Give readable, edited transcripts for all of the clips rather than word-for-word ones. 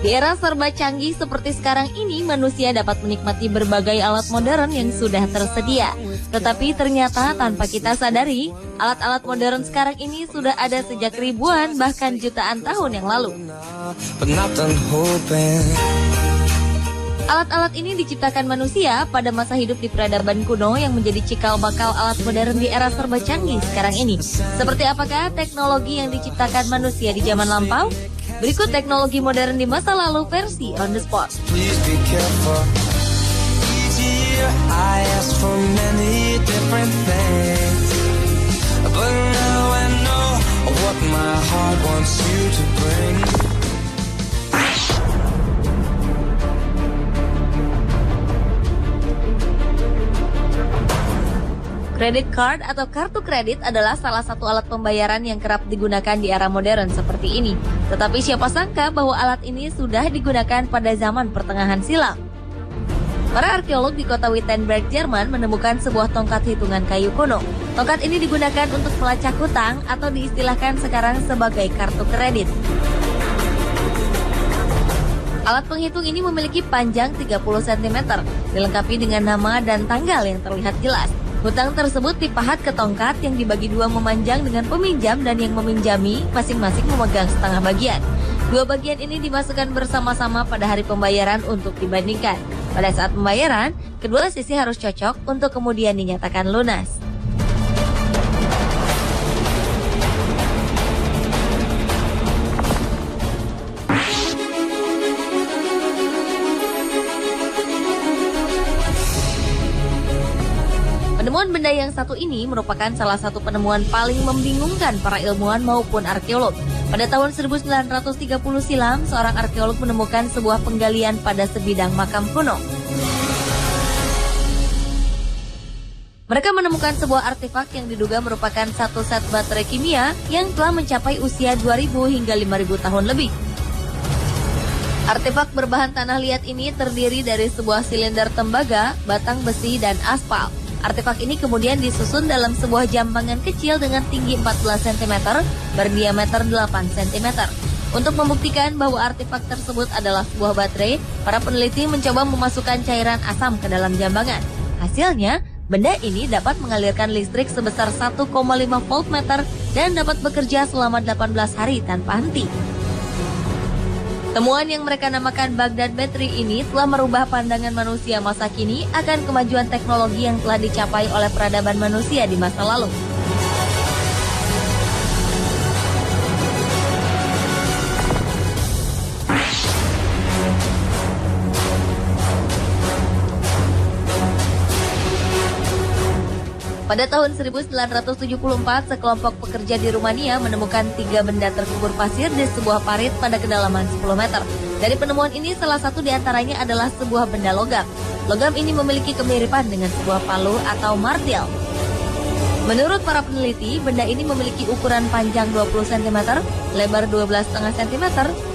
Di era serba canggih seperti sekarang ini, manusia dapat menikmati berbagai alat modern yang sudah tersedia. Tetapi ternyata tanpa kita sadari, alat-alat modern sekarang ini sudah ada sejak ribuan bahkan jutaan tahun yang lalu. Alat-alat ini diciptakan manusia pada masa hidup di peradaban kuno yang menjadi cikal bakal alat modern di era serba canggih sekarang ini. Seperti apakah teknologi yang diciptakan manusia di zaman lampau? Berikut teknologi modern di masa lalu versi On The Spot. Credit card atau kartu kredit adalah salah satu alat pembayaran yang kerap digunakan di era modern seperti ini. Tetapi siapa sangka bahwa alat ini sudah digunakan pada zaman pertengahan silam. Para arkeolog di kota Wittenberg, Jerman menemukan sebuah tongkat hitungan kayu kuno. Tongkat ini digunakan untuk melacak hutang atau diistilahkan sekarang sebagai kartu kredit. Alat penghitung ini memiliki panjang 30 cm, dilengkapi dengan nama dan tanggal yang terlihat jelas. Hutang tersebut dipahat ke tongkat yang dibagi dua memanjang dengan peminjam dan yang meminjami masing-masing memegang setengah bagian. Dua bagian ini dimasukkan bersama-sama pada hari pembayaran untuk dibandingkan. Pada saat pembayaran, kedua sisi harus cocok untuk kemudian dinyatakan lunas. Penemuan benda yang satu ini merupakan salah satu penemuan paling membingungkan para ilmuwan maupun arkeolog. Pada tahun 1930 silam, seorang arkeolog menemukan sebuah penggalian pada sebidang makam kuno. Mereka menemukan sebuah artefak yang diduga merupakan satu set baterai kimia yang telah mencapai usia 2000 hingga 5000 tahun lebih. Artefak berbahan tanah liat ini terdiri dari sebuah silinder tembaga, batang besi, dan aspal. Artefak ini kemudian disusun dalam sebuah jambangan kecil dengan tinggi 14 cm, berdiameter 8 cm. Untuk membuktikan bahwa artefak tersebut adalah sebuah baterai, para peneliti mencoba memasukkan cairan asam ke dalam jambangan. Hasilnya, benda ini dapat mengalirkan listrik sebesar 1,5 voltmeter dan dapat bekerja selama 18 hari tanpa henti. Temuan yang mereka namakan Baghdad Battery ini telah merubah pandangan manusia masa kini akan kemajuan teknologi yang telah dicapai oleh peradaban manusia di masa lalu. Pada tahun 1974, sekelompok pekerja di Rumania menemukan 3 benda terkubur pasir di sebuah parit pada kedalaman 10 meter. Dari penemuan ini, salah satu di antaranya adalah sebuah benda logam. Logam ini memiliki kemiripan dengan sebuah palu atau martil. Menurut para peneliti, benda ini memiliki ukuran panjang 20 cm, lebar 12,5 cm,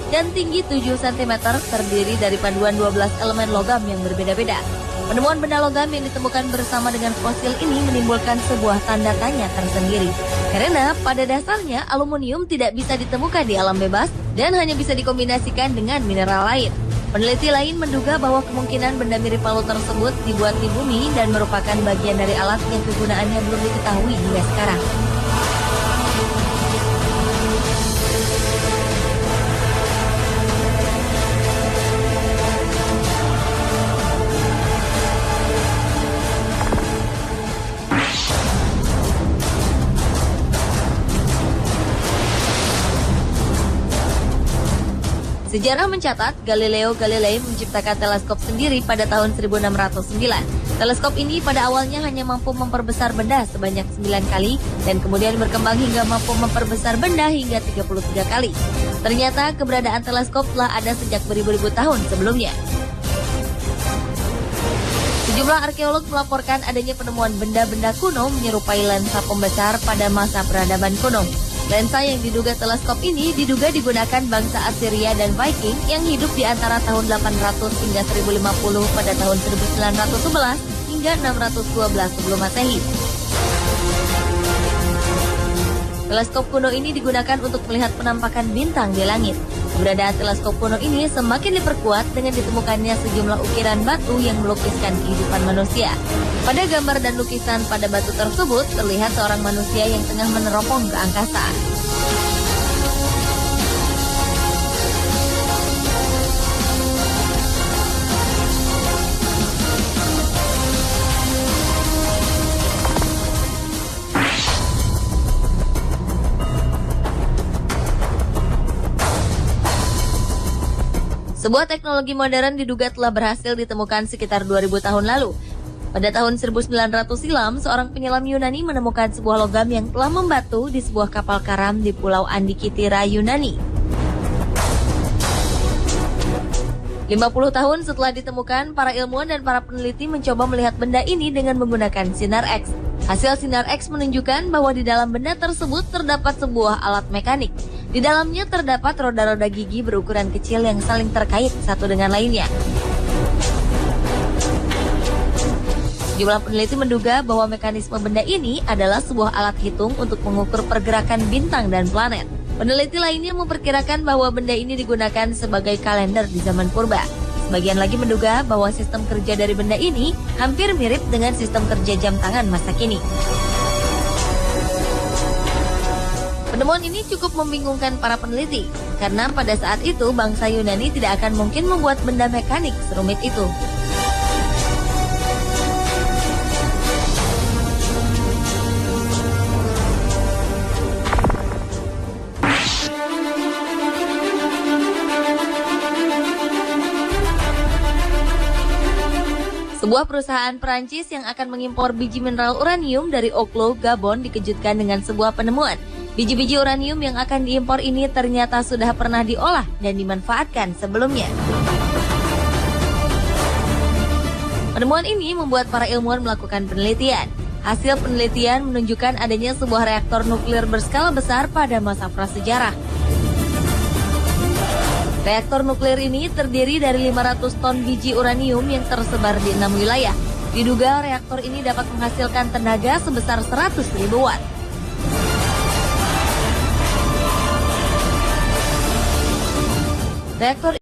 dan tinggi 7 cm, terdiri dari paduan 12 elemen logam yang berbeda-beda. Penemuan benda logam yang ditemukan bersama dengan fosil ini menimbulkan sebuah tanda tanya tersendiri. Karena pada dasarnya aluminium tidak bisa ditemukan di alam bebas dan hanya bisa dikombinasikan dengan mineral lain. Peneliti lain menduga bahwa kemungkinan benda mirip palu tersebut dibuat di bumi dan merupakan bagian dari alat yang kegunaannya belum diketahui hingga sekarang. Sejarah mencatat Galileo Galilei menciptakan teleskop sendiri pada tahun 1609. Teleskop ini pada awalnya hanya mampu memperbesar benda sebanyak 9 kali dan kemudian berkembang hingga mampu memperbesar benda hingga 33 kali. Ternyata keberadaan teleskop telah ada sejak beribu-ribu tahun sebelumnya. Sejumlah arkeolog melaporkan adanya penemuan benda-benda kuno menyerupai lensa pembesar pada masa peradaban kuno. Lensa yang diduga teleskop ini diduga digunakan bangsa Assyria dan Viking yang hidup di antara tahun 800 hingga 1050 pada tahun 1911 hingga 612 sebelum Masehi. Teleskop kuno ini digunakan untuk melihat penampakan bintang di langit. Keberadaan teleskop kuno ini semakin diperkuat dengan ditemukannya sejumlah ukiran batu yang melukiskan kehidupan manusia. Pada gambar dan lukisan pada batu tersebut terlihat seorang manusia yang tengah meneropong ke angkasa. Sebuah teknologi modern diduga telah berhasil ditemukan sekitar 2000 tahun lalu. Pada tahun 1900 silam, seorang penyelam Yunani menemukan sebuah logam yang telah membatu di sebuah kapal karam di Pulau Andikitira, Yunani. 50 tahun setelah ditemukan, para ilmuwan dan para peneliti mencoba melihat benda ini dengan menggunakan sinar X. Hasil sinar X menunjukkan bahwa di dalam benda tersebut terdapat sebuah alat mekanik. Di dalamnya terdapat roda-roda gigi berukuran kecil yang saling terkait satu dengan lainnya. Jumlah peneliti menduga bahwa mekanisme benda ini adalah sebuah alat hitung untuk mengukur pergerakan bintang dan planet. Peneliti lainnya memperkirakan bahwa benda ini digunakan sebagai kalender di zaman purba. Sebagian lagi menduga bahwa sistem kerja dari benda ini hampir mirip dengan sistem kerja jam tangan masa kini. Penemuan ini cukup membingungkan para peneliti, karena pada saat itu bangsa Yunani tidak akan mungkin membuat benda mekanik serumit itu. Sebuah perusahaan Perancis yang akan mengimpor biji mineral uranium dari Oklo, Gabon dikejutkan dengan sebuah penemuan. Biji-biji uranium yang akan diimpor ini ternyata sudah pernah diolah dan dimanfaatkan sebelumnya. Penemuan ini membuat para ilmuwan melakukan penelitian. Hasil penelitian menunjukkan adanya sebuah reaktor nuklir berskala besar pada masa prasejarah. Reaktor nuklir ini terdiri dari 500 ton biji uranium yang tersebar di 6 wilayah. Diduga reaktor ini dapat menghasilkan tenaga sebesar 100.000 watt. Reaktor